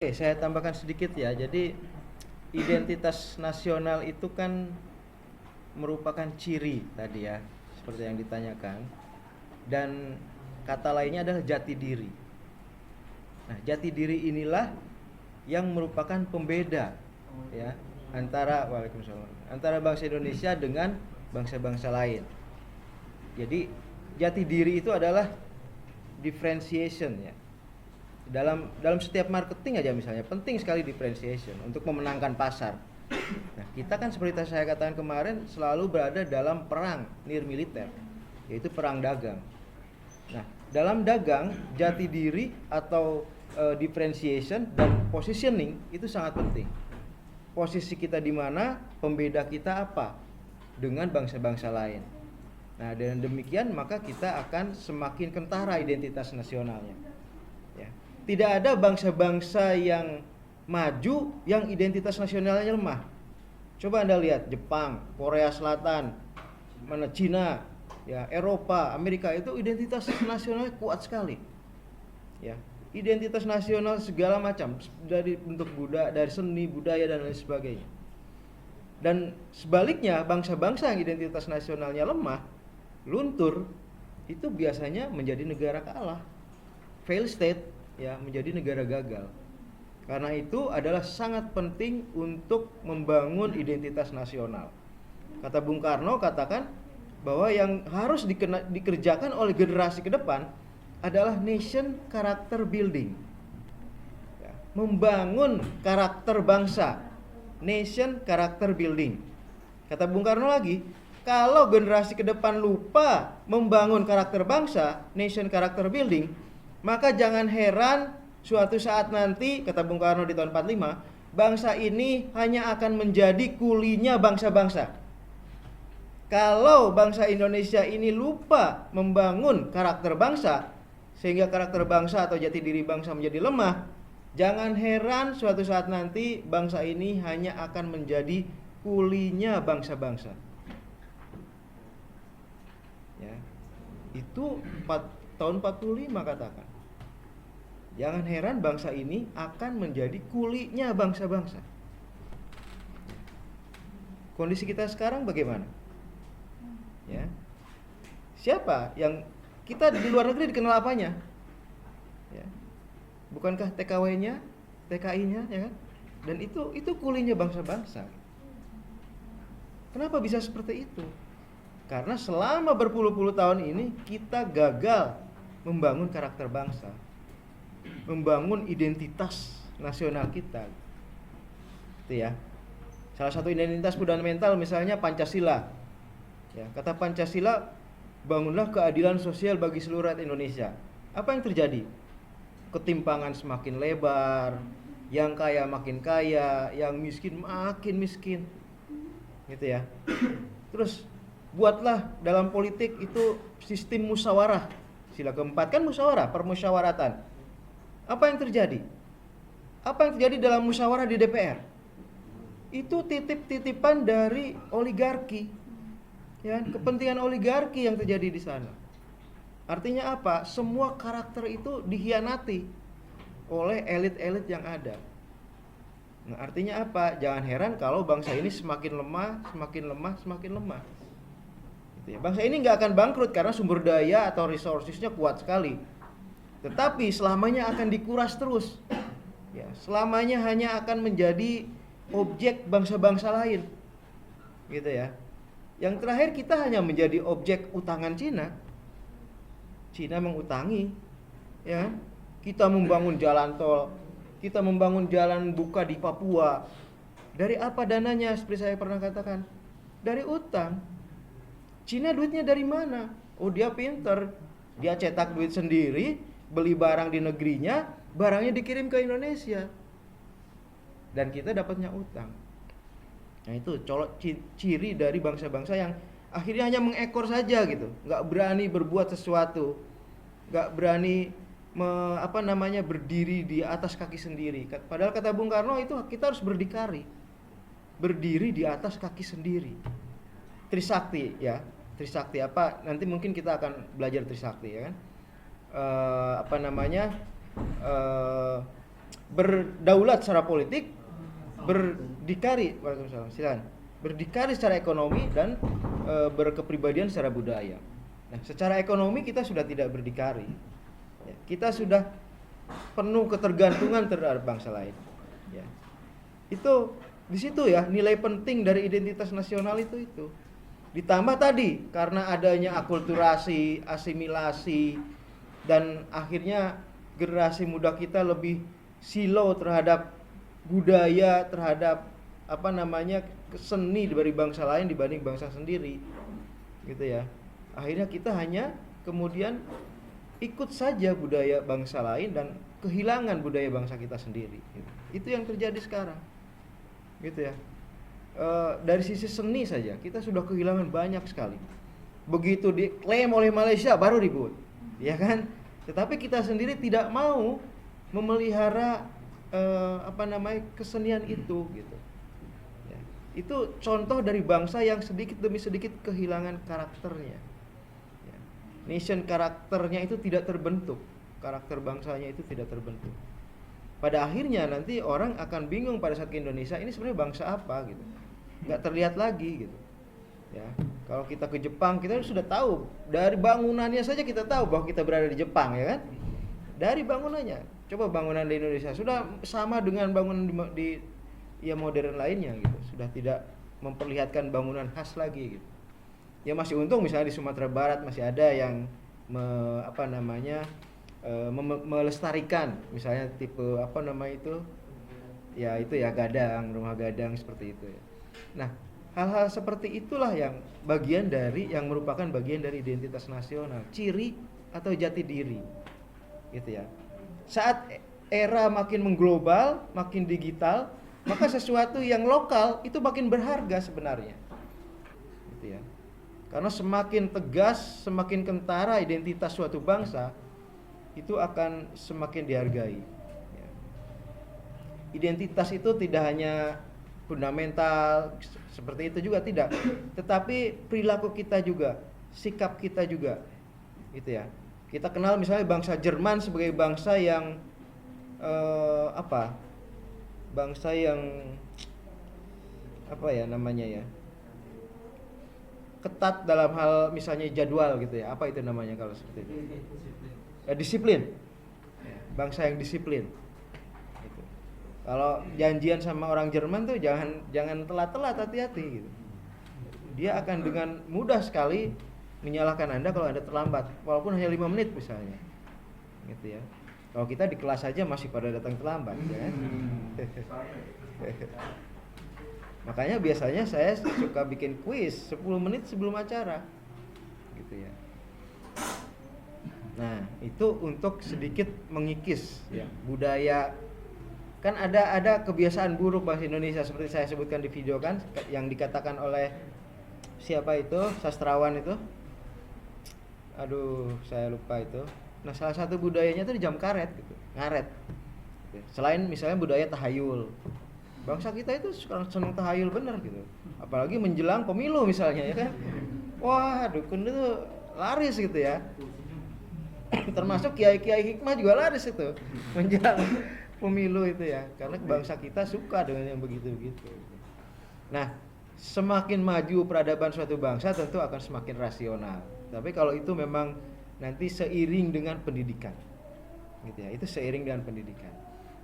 Oke, saya tambahkan sedikit ya. Jadi identitas nasional itu kan merupakan ciri tadi ya, seperti yang ditanyakan. Dan kata lainnya adalah jati diri. Nah, jati diri inilah yang merupakan pembeda ya antara bangsa Indonesia dengan bangsa-bangsa lain. Jadi jati diri itu adalah differentiation ya. Dalam setiap marketing aja misalnya penting sekali differentiation untuk memenangkan pasar. Nah, kita kan seperti saya katakan kemarin selalu berada dalam perang nirmiliter, yaitu perang dagang. Nah, dalam dagang jati diri atau differentiation dan positioning itu sangat penting. Posisi kita di mana, pembeda kita apa dengan bangsa-bangsa lain. Nah, dengan demikian maka kita akan semakin kentara identitas nasionalnya. Ya. Tidak ada bangsa-bangsa yang maju yang identitas nasionalnya lemah. Coba Anda lihat Jepang, Korea Selatan, mana Cina, ya, Eropa, Amerika itu identitas nasionalnya kuat sekali. Ya, identitas nasional segala macam dari bentuk budaya, dari seni, budaya dan lain sebagainya. Dan sebaliknya bangsa-bangsa yang identitas nasionalnya lemah, luntur, itu biasanya menjadi negara kalah. Fail state ya, menjadi negara gagal. Karena itu adalah sangat penting untuk membangun identitas nasional. Kata Bung Karno katakan bahwa yang harus dikerjakan oleh generasi ke depan adalah nation character building. Ya, membangun karakter bangsa. Nation character building. Kata Bung Karno lagi, kalau generasi ke depan lupa membangun karakter bangsa, nation character building, maka jangan heran suatu saat nanti, kata Bung Karno di tahun 45, bangsa ini hanya akan menjadi kulinya bangsa-bangsa. Kalau bangsa Indonesia ini lupa membangun karakter bangsa, sehingga karakter bangsa atau jati diri bangsa menjadi lemah, jangan heran suatu saat nanti bangsa ini hanya akan menjadi kulinya bangsa-bangsa. Ya. Itu tahun 45 katakan. Jangan heran bangsa ini akan menjadi kulinya bangsa-bangsa. Kondisi kita sekarang bagaimana? Ya. Siapa yang kita di luar negeri dikenal apanya? Ya. Bukankah TKW-nya, TKI-nya, ya kan? Dan itu kulinya bangsa-bangsa. Kenapa bisa seperti itu? Karena selama berpuluh-puluh tahun ini kita gagal membangun karakter bangsa, membangun identitas nasional kita. Itu ya. Salah satu identitas fundamental misalnya Pancasila. Ya, kata Pancasila, bangunlah keadilan sosial bagi seluruh rakyat Indonesia. Apa yang terjadi? Ketimpangan semakin lebar, yang kaya makin kaya, yang miskin makin miskin. Gitu ya. Terus buatlah dalam politik itu sistem musyawarah. Sila keempat kan musyawarah, permusyawaratan. Apa yang terjadi? Apa yang terjadi dalam musyawarah di DPR? Itu titip-titipan dari oligarki. Ya, kepentingan oligarki yang terjadi di sana. Artinya apa? Semua karakter itu dihianati oleh elit-elit yang ada. Nah, artinya apa? Jangan heran kalau bangsa ini semakin lemah, semakin lemah, semakin lemah. Gitu ya. Bangsa ini nggak akan bangkrut karena sumber daya atau resourcesnya kuat sekali. Tetapi selamanya akan dikuras terus. Ya, selamanya hanya akan menjadi objek bangsa-bangsa lain. Gitu ya. Yang terakhir kita hanya menjadi objek utangan Cina. Cina mengutangi, ya. Kita membangun jalan tol, kita membangun jalan buka di Papua. Dari apa dananya? Seperti saya pernah katakan, dari utang. Cina duitnya dari mana? Oh, dia pinter, dia cetak duit sendiri, beli barang di negerinya, barangnya dikirim ke Indonesia, dan kita dapatnya utang. Nah, itu ciri dari bangsa-bangsa yang akhirnya hanya mengekor saja gitu, nggak berani berbuat sesuatu, nggak berani berdiri di atas kaki sendiri. Padahal kata Bung Karno itu kita harus berdikari, berdiri di atas kaki sendiri. Trisakti ya, Trisakti apa? Nanti mungkin kita akan belajar Trisakti ya kan. berdaulat secara politik, berdikari, Waalaikumsalam, silakan, berdikari secara ekonomi dan berkepribadian secara budaya. Nah, secara ekonomi kita sudah tidak berdikari, ya, kita sudah penuh ketergantungan terhadap bangsa lain. Ya. Itu di situ ya nilai penting dari identitas nasional itu. Ditambah tadi karena adanya akulturasi, asimilasi, dan akhirnya generasi muda kita lebih silo terhadap budaya, terhadap seni dari bangsa lain dibanding bangsa sendiri, gitu ya. Akhirnya kita hanya kemudian ikut saja budaya bangsa lain dan kehilangan budaya bangsa kita sendiri. Gitu. Itu yang terjadi sekarang, gitu ya. Dari sisi seni saja kita sudah kehilangan banyak sekali. Begitu diklaim oleh Malaysia baru ribut, ya kan? Tetapi kita sendiri tidak mau memelihara kesenian itu, gitu. Ya. Itu contoh dari bangsa yang sedikit demi sedikit kehilangan karakternya. Ya. Nation karakternya itu tidak terbentuk, karakter bangsanya itu tidak terbentuk. Pada akhirnya nanti orang akan bingung pada saat ke Indonesia, ini sebenarnya bangsa apa gitu. Nggak terlihat lagi gitu. Ya, kalau kita ke Jepang kita sudah tahu dari bangunannya saja kita tahu bahwa kita berada di Jepang, ya kan? Dari bangunannya. Coba bangunan di Indonesia sudah sama dengan bangunan di modern lainnya gitu. Sudah tidak memperlihatkan bangunan khas lagi gitu. Ya masih untung misalnya di Sumatera Barat masih ada yang melestarikan misalnya tipe gadang, rumah gadang seperti itu ya. Nah, hal-hal seperti itulah yang merupakan bagian dari identitas nasional, ciri atau jati diri, gitu ya. Saat era makin mengglobal, makin digital, maka sesuatu yang lokal itu makin berharga sebenarnya, gitu ya. Karena semakin tegas, semakin kentara identitas suatu bangsa, itu akan semakin dihargai. Ya. Identitas itu tidak hanya fundamental seperti itu juga tidak, tetapi perilaku kita juga, sikap kita juga, gitu ya. Kita kenal misalnya bangsa Jerman sebagai bangsa yang ketat dalam hal misalnya jadwal gitu ya. Apa itu namanya kalau seperti itu? Disiplin. Bangsa yang disiplin. Gitu. Kalau janjian sama orang Jerman tuh jangan telat-telat, hati-hati gitu. Dia akan dengan mudah sekali menyalahkan Anda kalau Anda terlambat, walaupun hanya 5 menit misalnya. Gitu ya. Kalau kita di kelas aja masih pada datang terlambat, ya kan? Makanya biasanya saya suka bikin kuis 10 menit sebelum acara. Gitu ya. Nah, itu untuk sedikit mengikis ya budaya. Kan ada kebiasaan buruk bahasa Indonesia seperti saya sebutkan di video kan, yang dikatakan oleh siapa itu, sastrawan itu. Aduh, saya lupa itu. Nah, salah satu budayanya itu jam karet gitu, ngaret. Selain misalnya budaya tahayul. Bangsa kita itu sekarang senang tahayul bener gitu. Apalagi menjelang pemilu misalnya ya kan. Wah, dukun itu laris gitu ya. Termasuk kiai-kiai hikmah juga laris itu menjelang pemilu itu ya, karena bangsa kita suka dengan yang begitu-begitu. Nah, semakin maju peradaban suatu bangsa tentu akan semakin rasional. Tapi kalau itu memang nanti seiring dengan pendidikan, gitu ya, itu seiring dengan pendidikan.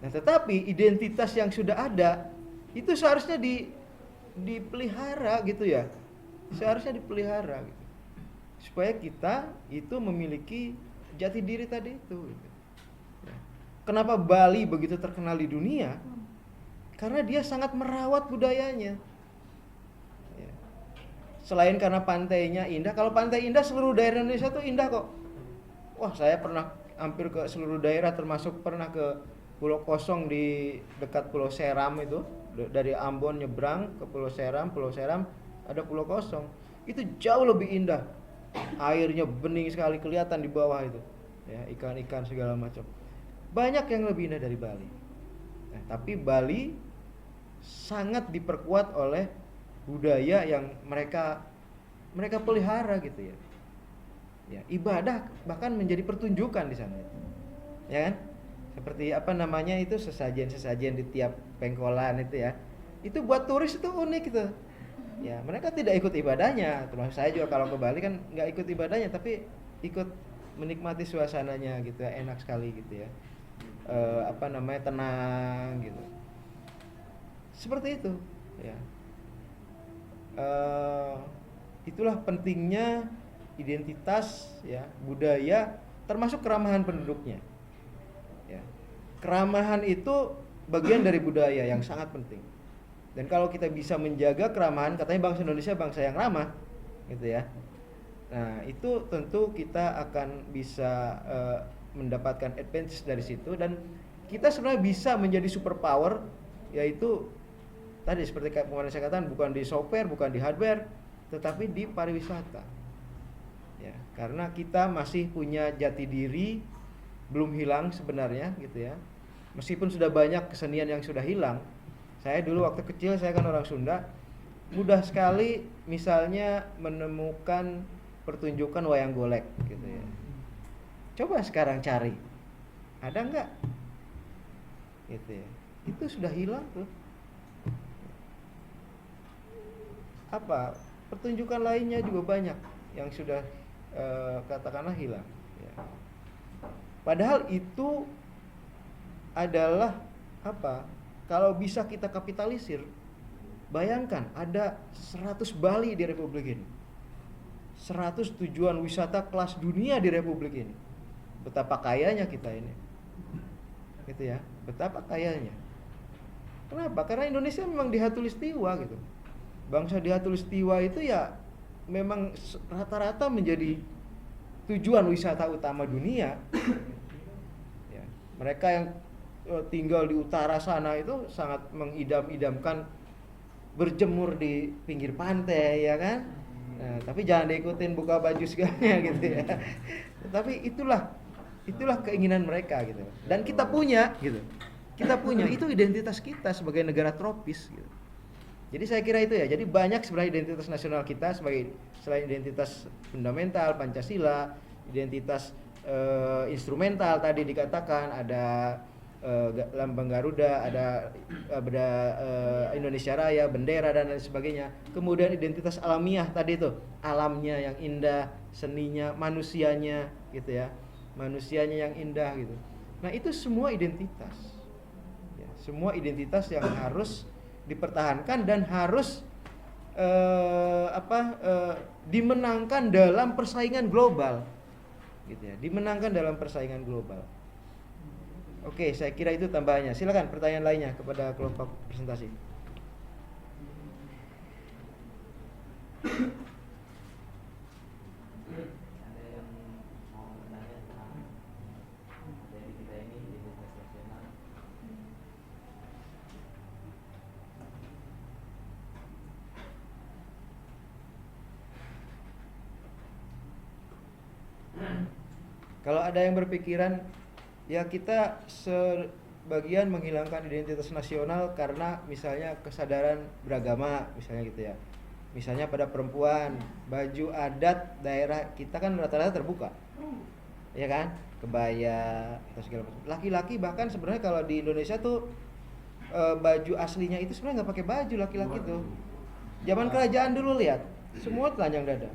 Nah, tetapi identitas yang sudah ada itu seharusnya dipelihara gitu ya, seharusnya dipelihara gitu. Supaya kita itu memiliki jati diri tadi itu. Gitu. Kenapa Bali begitu terkenal di dunia? Karena dia sangat merawat budayanya. Ya. Selain karena pantainya indah, kalau pantai indah seluruh daerah Indonesia tuh indah kok. Wah, saya pernah hampir ke seluruh daerah, termasuk pernah ke Pulau Kosong di dekat Pulau Seram itu. Dari Ambon nyebrang ke Pulau Seram ada Pulau Kosong. Itu jauh lebih indah. Airnya bening sekali kelihatan di bawah itu. Ya, ikan-ikan segala macam. Banyak yang lebih indah dari Bali. Nah, tapi Bali sangat diperkuat oleh budaya yang mereka pelihara gitu ya. Ya, ibadah bahkan menjadi pertunjukan di sana. Ya kan? Seperti apa namanya itu, sesajen-sesajen di tiap pengkolan itu ya. Itu buat turis itu unik gitu. Ya, mereka tidak ikut ibadahnya. Termasuk saya juga kalau ke Bali kan nggak ikut ibadahnya, tapi ikut menikmati suasananya gitu ya, enak sekali gitu ya. Apa namanya, tenang gitu. Seperti itu, ya. Itulah pentingnya identitas ya, budaya, termasuk keramahan penduduknya. Ya. Keramahan itu bagian dari budaya yang sangat penting. Dan kalau kita bisa menjaga keramahan, katanya bangsa Indonesia bangsa yang ramah, gitu ya. Nah, itu tentu kita akan bisa mendapatkan advantage dari situ, dan kita sebenarnya bisa menjadi superpower, yaitu tadi seperti kemarin saya katakan, bukan di software, bukan di hardware, tetapi di pariwisata. Ya, karena kita masih punya jati diri, belum hilang sebenarnya gitu ya. Meskipun sudah banyak kesenian yang sudah hilang. Saya dulu waktu kecil, saya kan orang Sunda, mudah sekali misalnya menemukan pertunjukan wayang golek gitu ya. Coba sekarang cari, ada nggak? Gitu ya. Itu sudah hilang tuh. Apa? Pertunjukan lainnya juga banyak yang sudah katakanlah hilang. Ya. Padahal itu adalah apa? Kalau bisa kita kapitalisir, bayangkan ada 100 Bali di Republik ini, 100 tujuan wisata kelas dunia di Republik ini. Betapa kayanya kita ini, gitu ya. Betapa kayanya. Kenapa? Karena Indonesia memang di Hatulistiwa gitu. Bangsa di Hatulistiwa itu ya memang rata-rata menjadi tujuan wisata utama dunia. Ya, mereka yang tinggal di utara sana itu sangat mengidam-idamkan berjemur di pinggir pantai, ya kan? Nah, tapi jangan diikutin buka baju segalanya gitu ya. Tapi itulah keinginan mereka gitu. Dan kita punya gitu. Kita punya, itu identitas kita sebagai negara tropis gitu. Jadi saya kira itu ya. Jadi banyak sebenarnya identitas nasional kita sebagai, selain identitas fundamental Pancasila, identitas instrumental tadi dikatakan ada lambang Garuda, ada Indonesia Raya, bendera dan lain sebagainya. Kemudian identitas alamiah tadi itu, alamnya yang indah, seninya, manusianya gitu ya. Manusianya yang indah gitu. Nah, itu semua identitas. Ya, semua identitas yang harus dipertahankan dan harus dimenangkan dalam persaingan global, gitu ya, dimenangkan dalam persaingan global. Oke, saya kira itu tambahannya. Silakan pertanyaan lainnya kepada kelompok presentasi. Kalau ada yang berpikiran, ya kita sebagian menghilangkan identitas nasional karena misalnya kesadaran beragama, misalnya gitu ya. Misalnya pada perempuan, baju adat daerah kita kan rata-rata terbuka, ya kan? Kebaya atau segala macam. Laki-laki bahkan sebenarnya kalau di Indonesia tuh baju aslinya itu sebenarnya nggak pakai baju laki-laki tuh. Zaman kerajaan dulu lihat, semua telanjang dada.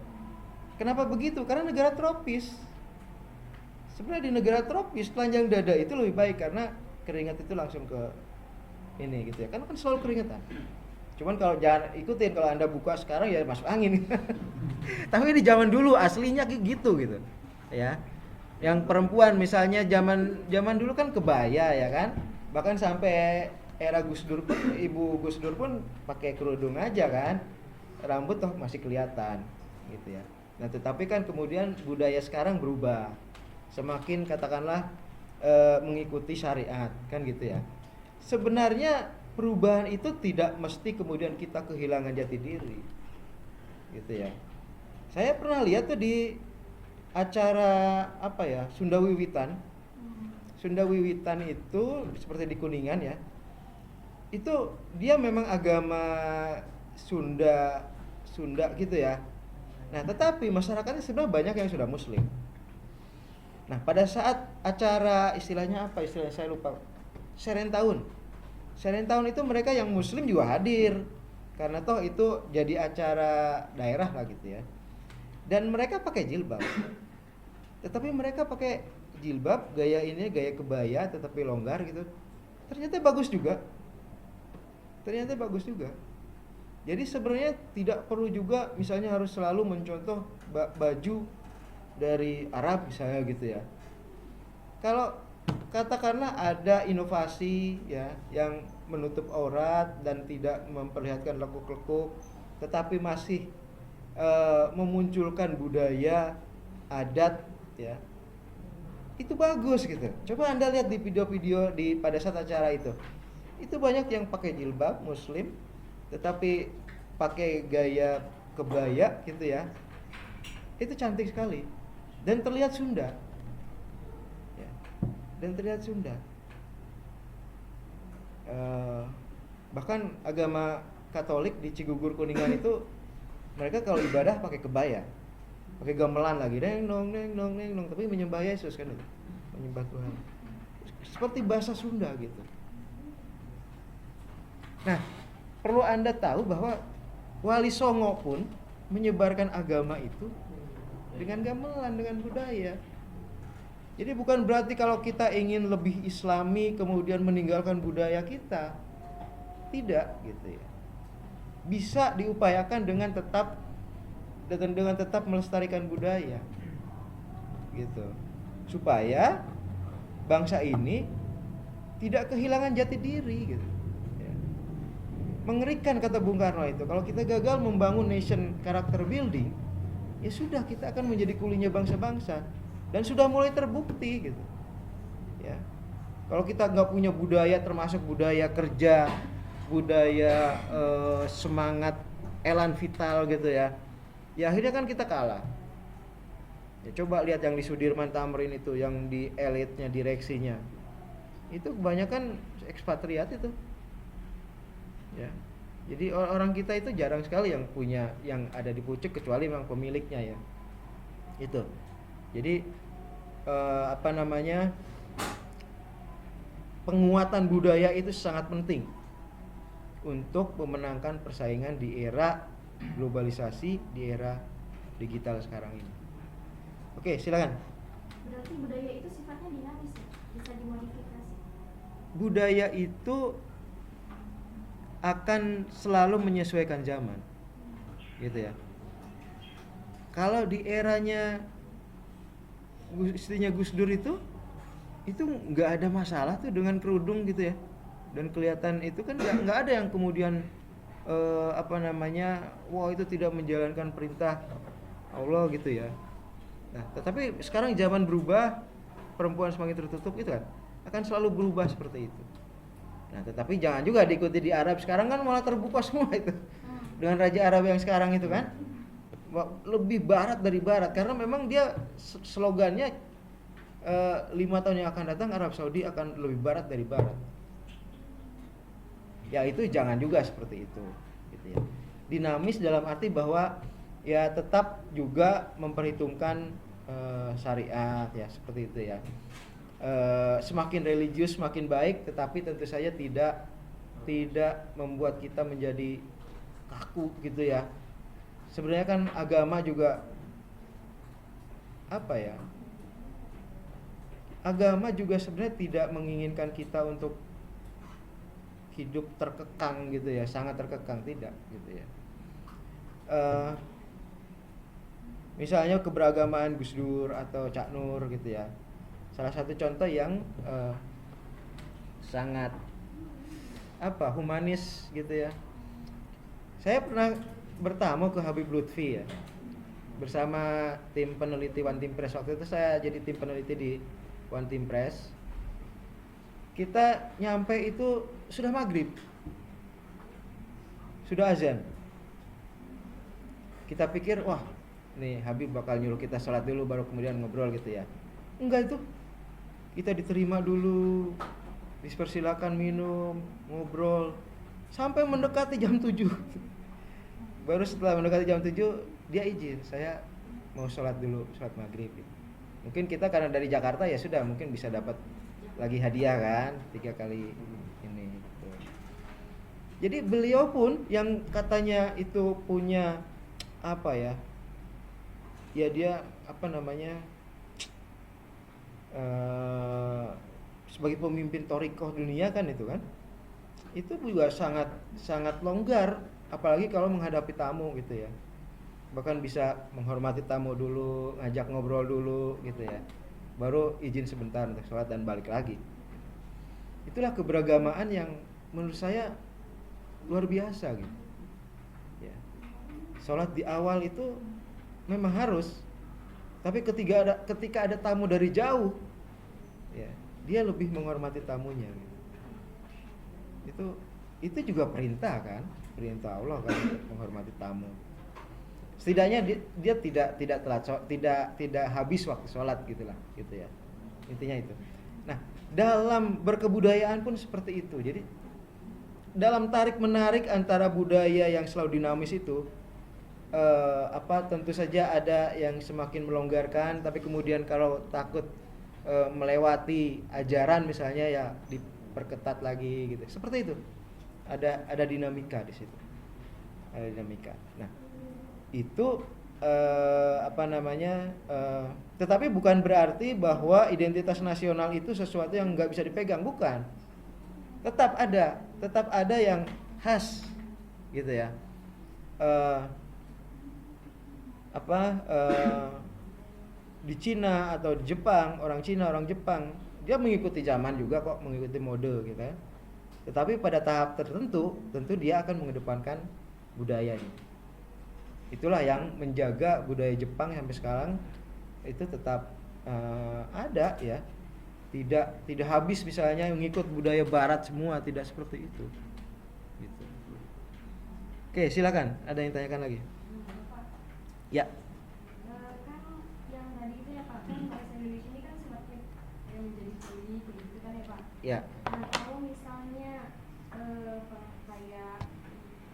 Kenapa begitu? Karena negara tropis. Sebenarnya di negara tropis telanjang dada itu lebih baik karena keringat itu langsung ke ini gitu ya. Karena kan selalu keringetan. Cuman kalau jangan ikutin, kalau Anda buka sekarang ya masuk angin. Tapi di zaman dulu aslinya gitu. Ya. Yang perempuan misalnya zaman dulu kan kebaya ya kan. Bahkan sampai era Gus Dur pun, Ibu Gus Dur pun pakai kerudung aja kan. Rambut toh masih kelihatan gitu ya. Nah, tetapi kan kemudian budaya sekarang berubah. Semakin katakanlah mengikuti syariat kan gitu ya. Sebenarnya perubahan itu tidak mesti kemudian kita kehilangan jati diri gitu ya. Saya pernah lihat tuh di acara apa ya, Sunda Wiwitan. Sunda Wiwitan itu seperti di Kuningan ya. Itu dia memang agama Sunda gitu ya. Nah, tetapi masyarakatnya sebenarnya banyak yang sudah muslim. Nah, pada saat acara istilahnya apa, istilahnya saya lupa, Serentahun. Serentahun itu mereka yang muslim juga hadir, karena toh itu jadi acara daerah lah gitu ya. Dan mereka pakai jilbab, tetapi mereka pakai jilbab gaya ini gaya kebaya tetapi longgar gitu, ternyata bagus juga, ternyata bagus juga. Jadi sebenarnya tidak perlu juga misalnya harus selalu mencontoh baju dari Arab misalnya gitu ya. Kalau katakanlah ada inovasi ya yang menutup aurat dan tidak memperlihatkan lekuk-lekuk, tetapi masih memunculkan budaya adat ya, itu bagus gitu. Coba Anda lihat di video-video pada saat acara itu banyak yang pakai jilbab muslim tetapi pakai gaya kebaya gitu ya, itu cantik sekali dan terlihat Sunda ya. Dan terlihat Sunda. Bahkan agama Katolik di Cigugur Kuningan itu mereka kalau ibadah pakai kebaya, pakai gamelan lagi, neng dong, tapi menyembah Yesus kan itu, menyembah Tuhan. Seperti bahasa Sunda gitu. Nah, perlu Anda tahu bahwa Wali Songo pun menyebarkan agama itu dengan gamelan, dengan budaya. Jadi bukan berarti kalau kita ingin lebih islami kemudian meninggalkan budaya kita. Tidak gitu ya. Bisa diupayakan dengan tetap melestarikan budaya. Gitu. Supaya bangsa ini tidak kehilangan jati diri gitu. Mengerikan kata Bung Karno itu, kalau kita gagal membangun nation character building, ya sudah kita akan menjadi kulinya bangsa-bangsa, dan sudah mulai terbukti gitu. Ya, kalau kita nggak punya budaya, termasuk budaya kerja, budaya semangat, elan vital gitu ya, ya akhirnya kan kita kalah. Ya, coba lihat yang di Sudirman Tamrin itu, yang di elitnya, direksinya, itu kebanyakan ekspatriat itu. Ya, jadi orang kita itu jarang sekali yang punya, yang ada di pucuk kecuali memang pemiliknya ya. Itu. Jadi penguatan budaya itu sangat penting untuk memenangkan persaingan di era globalisasi, di era digital sekarang ini. Oke, silakan. Berarti budaya itu sifatnya dinamis ya? Bisa dimodifikasi. Budaya itu akan selalu menyesuaikan zaman, gitu ya. Kalau di eranya istrinya Gus Dur itu nggak ada masalah tuh dengan kerudung gitu ya, dan kelihatan itu kan nggak ada yang kemudian wah itu tidak menjalankan perintah Allah gitu ya. Nah, tetapi sekarang zaman berubah, perempuan semakin tertutup, itu kan akan selalu berubah seperti itu. Nah, tetapi jangan juga diikuti di Arab. Sekarang kan malah terbuka semua itu. Dengan Raja Arab yang sekarang itu kan lebih barat dari barat, karena memang dia slogannya 5 tahun yang akan datang Arab Saudi akan lebih barat dari barat. Ya itu jangan juga seperti itu gitu ya. Dinamis dalam arti bahwa ya tetap juga memperhitungkan syariat ya, seperti itu ya. Semakin religius semakin baik, tetapi tentu saja tidak membuat kita menjadi kaku gitu ya. Sebenarnya kan agama juga agama juga sebenarnya tidak menginginkan kita untuk hidup terkekang gitu ya, sangat terkekang, tidak gitu ya. Misalnya keberagaman Gus Dur atau Cak Nur gitu ya, salah satu contoh yang sangat humanis gitu ya. Saya pernah bertamu ke Habib Lutfi ya, bersama tim peneliti One Team Press. Waktu itu saya jadi tim peneliti di One Team Press. Kita nyampe itu sudah maghrib, sudah azan. Kita pikir wah nih Habib bakal nyuruh kita sholat dulu baru kemudian ngobrol gitu ya. Enggak, itu kita diterima dulu, dipersilakan minum, ngobrol sampai mendekati jam 7. Baru setelah mendekati jam 7 dia izin, saya mau sholat dulu, sholat maghrib gitu. Mungkin kita karena dari Jakarta ya sudah mungkin bisa dapat lagi hadiah kan 3 kali ini gitu. Jadi beliau pun yang katanya itu punya apa ya? Ya dia apa namanya? Sebagai pemimpin thariqah dunia kan itu kan. Itu juga sangat sangat longgar apalagi kalau menghadapi tamu gitu ya. Bahkan bisa menghormati tamu dulu, ngajak ngobrol dulu gitu ya. Baru izin sebentar untuk sholat dan balik lagi. Itulah keberagamaan yang menurut saya luar biasa gitu. Ya. Sholat di awal itu memang harus, tapi ketika ada tamu dari jauh, ya dia lebih menghormati tamunya. Gitu. Itu juga perintah kan, perintah Allah kan untuk menghormati tamu. Setidaknya dia tidak telat, tidak habis waktu sholat gitulah, gitu ya. Intinya itu. Nah, dalam berkebudayaan pun seperti itu. Jadi dalam tarik menarik antara budaya yang selalu dinamis itu, tentu saja ada yang semakin melonggarkan, tapi kemudian kalau takut melewati ajaran misalnya ya diperketat lagi gitu. Seperti itu. Ada dinamika di situ. Ada dinamika. Nah, itu tetapi bukan berarti bahwa identitas nasional itu sesuatu yang nggak bisa dipegang, bukan. Tetap ada yang khas gitu ya. Di Cina atau di Jepang, orang Cina, orang Jepang, dia mengikuti zaman juga kok, mengikuti mode gitu ya. Tetapi pada tahap tertentu, tentu dia akan mengedepankan budayanya. Itulah yang menjaga budaya Jepang sampai sekarang itu tetap ada ya. Tidak habis misalnya mengikut budaya Barat semua, tidak seperti itu. Gitu. Oke, silakan. Ada yang tanyakan lagi? Ya. Kan yang tadi itu ya Pak, kan bahasa Indonesia ini kan semakin yang menjadi kuli begitu kan ya Pak. Ya. Nah kalau misalnya kayak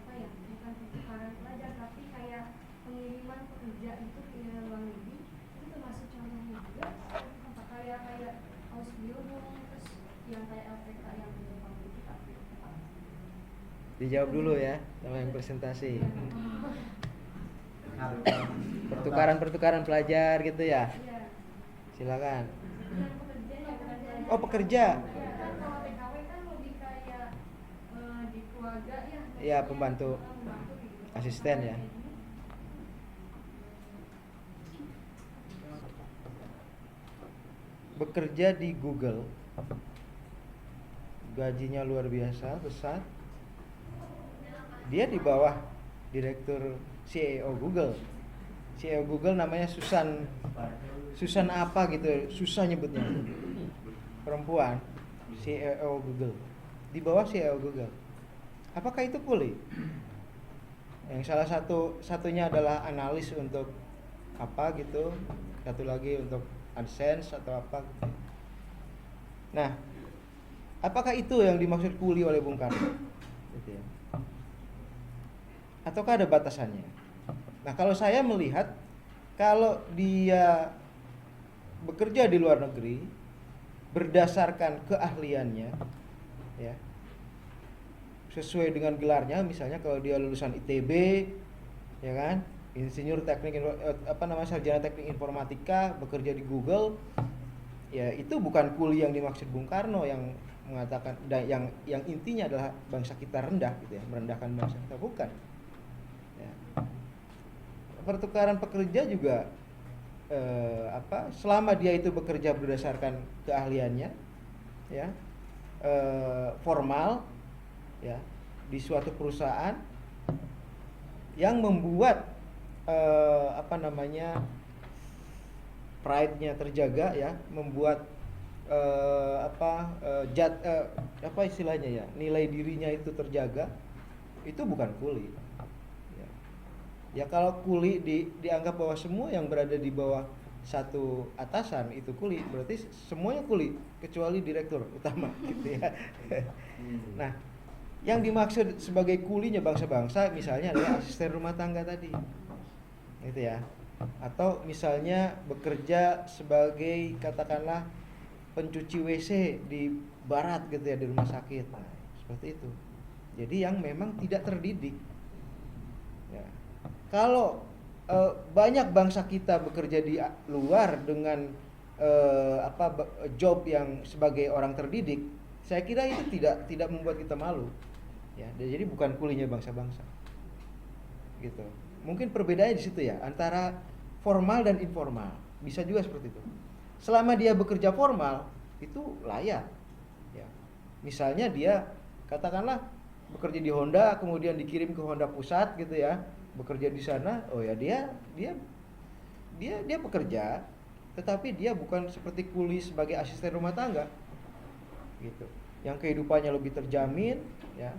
apa ya, bukan pertukaran pelajar tapi kayak pengiriman pekerja itu ke luar negeri, itu termasuk contohnya juga apa kayak Ausbildung terus yang kayak LPK yang di Jepang itu Pak. Dijawab dulu ya sama yang presentasi. Pertukaran pelajar gitu ya. Iya. Silakan. Yang pekerja yang pekerja. Oh, pekerja. Ya kan kalau TKW kan lebih kayak di keluarga ya. Iya, pembantu. Gitu. Asisten ya. Bekerja di Google, gajinya luar biasa besar. Dia di bawah direktur CEO Google. CEO Google namanya Susan apa gitu, susah nyebutnya. Perempuan, CEO Google. Di bawah CEO Google. Apakah itu kuli? Yang salah satunya adalah analis untuk apa gitu, satu lagi untuk AdSense atau apa. Nah, apakah itu yang dimaksud kuli oleh Bung Karno? Gitu ya. Ataukah ada batasannya? Nah, kalau saya melihat kalau dia bekerja di luar negeri berdasarkan keahliannya, ya, sesuai dengan gelarnya, misalnya kalau dia lulusan ITB, ya kan, insinyur teknik sarjana teknik informatika, bekerja di Google, ya itu bukan kuli yang dimaksud Bung Karno yang mengatakan yang intinya adalah bangsa kita rendah gitu ya, merendahkan bangsa kita, bukan. Ya. Pertukaran pekerja juga selama dia itu bekerja berdasarkan keahliannya, ya, formal, ya, di suatu perusahaan yang membuat pride-nya terjaga, ya, membuat istilahnya ya, nilai dirinya itu terjaga, itu bukan kuli. Ya kalau kuli dianggap bahwa semua yang berada di bawah satu atasan itu kuli, berarti semuanya kuli kecuali direktur utama gitu ya. Nah, yang dimaksud sebagai kulinya bangsa-bangsa misalnya adalah asisten rumah tangga tadi. Gitu ya. Atau misalnya bekerja sebagai katakanlah pencuci WC di barat gitu ya, di rumah sakit. Nah, seperti itu. Jadi yang memang tidak terdidik. Ya. Kalau banyak bangsa kita bekerja di luar dengan job yang sebagai orang terdidik, saya kira itu tidak membuat kita malu. Ya, jadi bukan kulinya bangsa-bangsa. Gitu. Mungkin perbedaannya di situ ya, antara formal dan informal. Bisa juga seperti itu. Selama dia bekerja formal, itu layak. Ya. Misalnya dia katakanlah bekerja di Honda, kemudian dikirim ke Honda Pusat gitu ya, bekerja di sana. Oh ya, dia bekerja, tetapi dia bukan seperti kuli sebagai asisten rumah tangga. Gitu. Yang kehidupannya lebih terjamin, ya.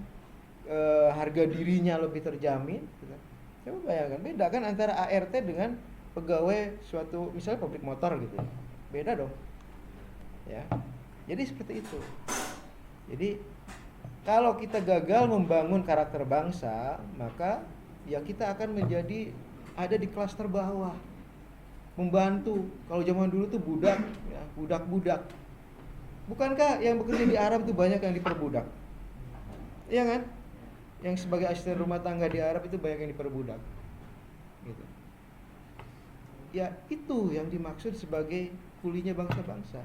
Harga dirinya lebih terjamin gitu. Coba bayangkan, beda kan antara ART dengan pegawai suatu misalnya pabrik motor gitu ya. Beda dong. Ya. Jadi seperti itu. Jadi kalau kita gagal membangun karakter bangsa, maka ya kita akan menjadi ada di kelas terbawah. Membantu. Kalau zaman dulu tuh budak, ya, budak-budak. Bukankah yang bekerja di Arab itu banyak yang diperbudak? Iya kan? Yang sebagai asisten rumah tangga di Arab itu banyak yang diperbudak. Gitu. Ya, itu yang dimaksud sebagai kulinya bangsa-bangsa.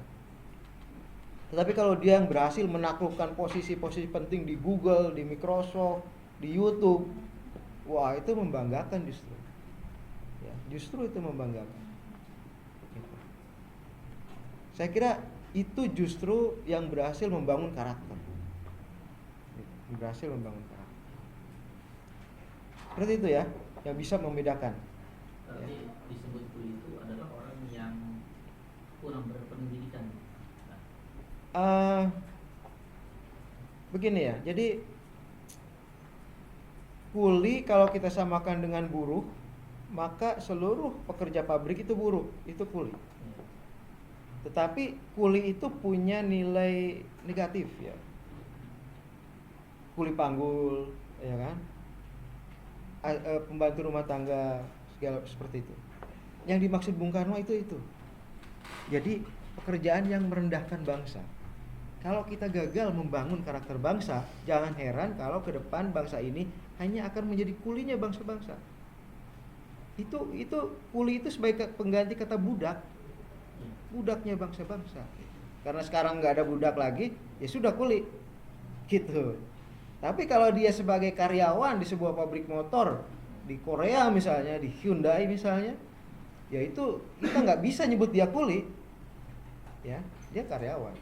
Tetapi kalau dia yang berhasil menaklukkan posisi-posisi penting di Google, di Microsoft, di YouTube, wah itu membanggakan justru. Ya, justru itu membanggakan. Gitu. Saya kira itu justru yang berhasil membangun karakter. Berhasil membangun karakter. Seperti itu ya, yang bisa membedakan. Tapi disebut kuli itu adalah orang yang kurang berpendidikan. Begini ya, jadi kuli kalau kita samakan dengan buruh, maka seluruh pekerja pabrik itu buruh, itu kuli. Tetapi kuli itu punya nilai negatif ya. Kuli panggul, ya kan? Pembantu rumah tangga segala seperti itu. Yang dimaksud Bung Karno itu. Jadi pekerjaan yang merendahkan bangsa. Kalau kita gagal membangun karakter bangsa, jangan heran kalau ke depan bangsa ini hanya akan menjadi kulinya bangsa-bangsa. Itu kuli itu sebagai pengganti kata budak. Budaknya bangsa-bangsa. Karena sekarang nggak ada budak lagi, ya sudah kuli. Gitu. Tapi kalau dia sebagai karyawan di sebuah pabrik motor di Korea misalnya, di Hyundai misalnya, ya itu kita nggak bisa nyebut dia kuli, ya dia karyawan.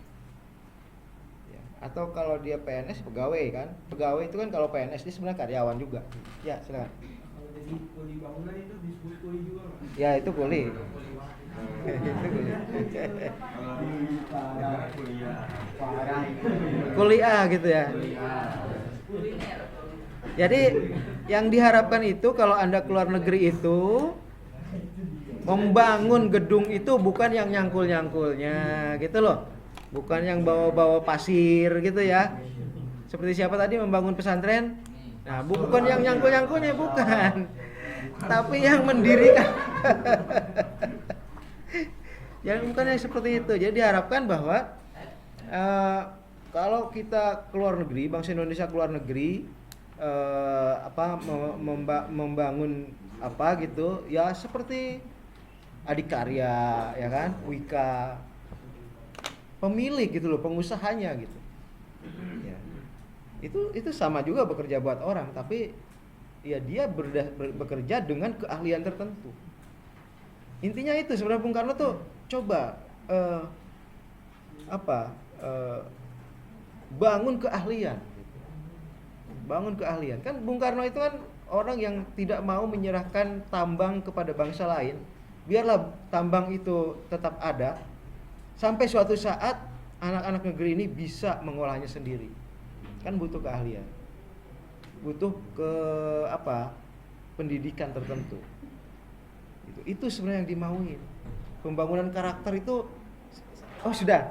Ya. Atau kalau dia PNS pegawai kan, pegawai itu kan kalau PNS dia sebenarnya karyawan juga. Ya silakan. Kalau jadi kuli bangunan itu disebut kuli juga, Pak? Ya itu kuli. Itu kuli. Kuliah gitu ya. Jadi yang diharapkan itu kalau Anda keluar negeri itu membangun gedung itu bukan yang nyangkul-nyangkulnya gitu loh. Bukan yang bawa-bawa pasir gitu ya. Seperti siapa tadi membangun pesantren? Nah, bukan yang nyangkul-nyangkulnya, bukan. Tapi yang mendirikan. Bukan yang seperti itu. Jadi diharapkan bahwa kalau kita keluar negeri, bangsa Indonesia keluar negeri, membangun apa gitu, ya seperti Adikarya, ya kan, Wika, pemilik gitu loh, pengusahanya gitu. Ya. Itu sama juga bekerja buat orang, tapi ya dia bekerja dengan keahlian tertentu. Intinya itu sebenarnya Bung Karno tuh coba bangun keahlian. Bangun keahlian. Kan Bung Karno itu kan orang yang tidak mau menyerahkan tambang kepada bangsa lain. Biarlah tambang itu tetap ada sampai suatu saat anak-anak negeri ini bisa mengolahnya sendiri. Kan butuh keahlian. Butuh pendidikan tertentu. Itu sebenarnya yang dimauin. Pembangunan karakter itu sudah.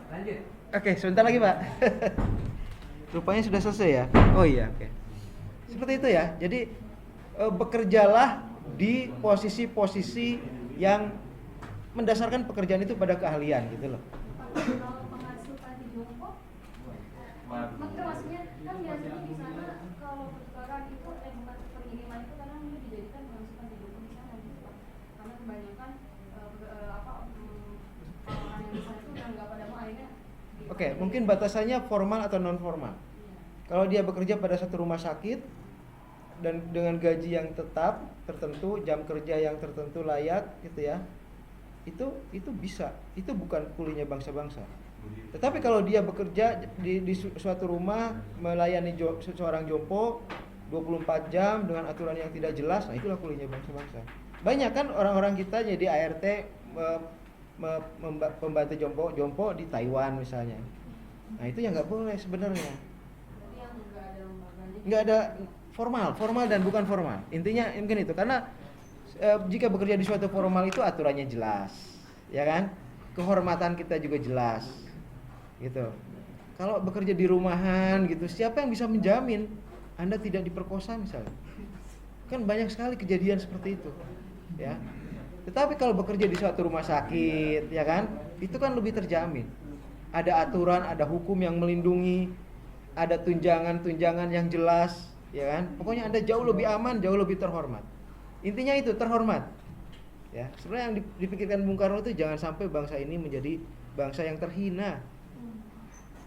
Lanjut. Oke, sebentar lagi, Pak. Rupanya sudah selesai ya. Oh iya, oke. Seperti itu ya. Jadi bekerjalah di posisi-posisi yang mendasarkan pekerjaan itu pada keahlian gitu loh. Kalau pengasuh panti jompo, maksudnya kan biasanya di sana kalau pertukaran itu bukan pengiriman itu kadang itu dijadikan pengasuh panti jompo di sana gitu Pak. Karena kebanyakan orang yang di sana itu udah nggak pada mau akhirnya. Oke, mungkin batasannya formal atau non formal. Kalau dia bekerja pada satu rumah sakit dan dengan gaji yang tetap tertentu, jam kerja yang tertentu layak gitu ya, itu bisa, itu bukan kulinya bangsa-bangsa. Tetapi kalau dia bekerja di suatu rumah melayani seorang jompo 24 jam dengan aturan yang tidak jelas, nah itulah kulinya bangsa-bangsa. Banyak kan orang-orang kita jadi ART pembantu jompo di Taiwan misalnya. Nah itu yang nggak boleh sebenarnya. Berarti yang nggak ada lembaganya. Nggak ada formal dan bukan formal. Intinya mungkin itu karena jika bekerja di suatu formal itu aturannya jelas, ya kan? Kehormatan kita juga jelas, gitu. Kalau bekerja di rumahan gitu, siapa yang bisa menjamin Anda tidak diperkosa misalnya? Kan banyak sekali kejadian seperti itu, ya. Tetapi kalau bekerja di suatu rumah sakit, ya kan? Itu kan lebih terjamin. Ada aturan, ada hukum yang melindungi, ada tunjangan-tunjangan yang jelas, ya kan? Pokoknya Anda jauh lebih aman, jauh lebih terhormat. Intinya itu terhormat. Ya, sebenarnya yang dipikirkan Bung Karno itu jangan sampai bangsa ini menjadi bangsa yang terhina.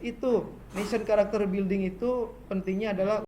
Itu nation character building itu pentingnya adalah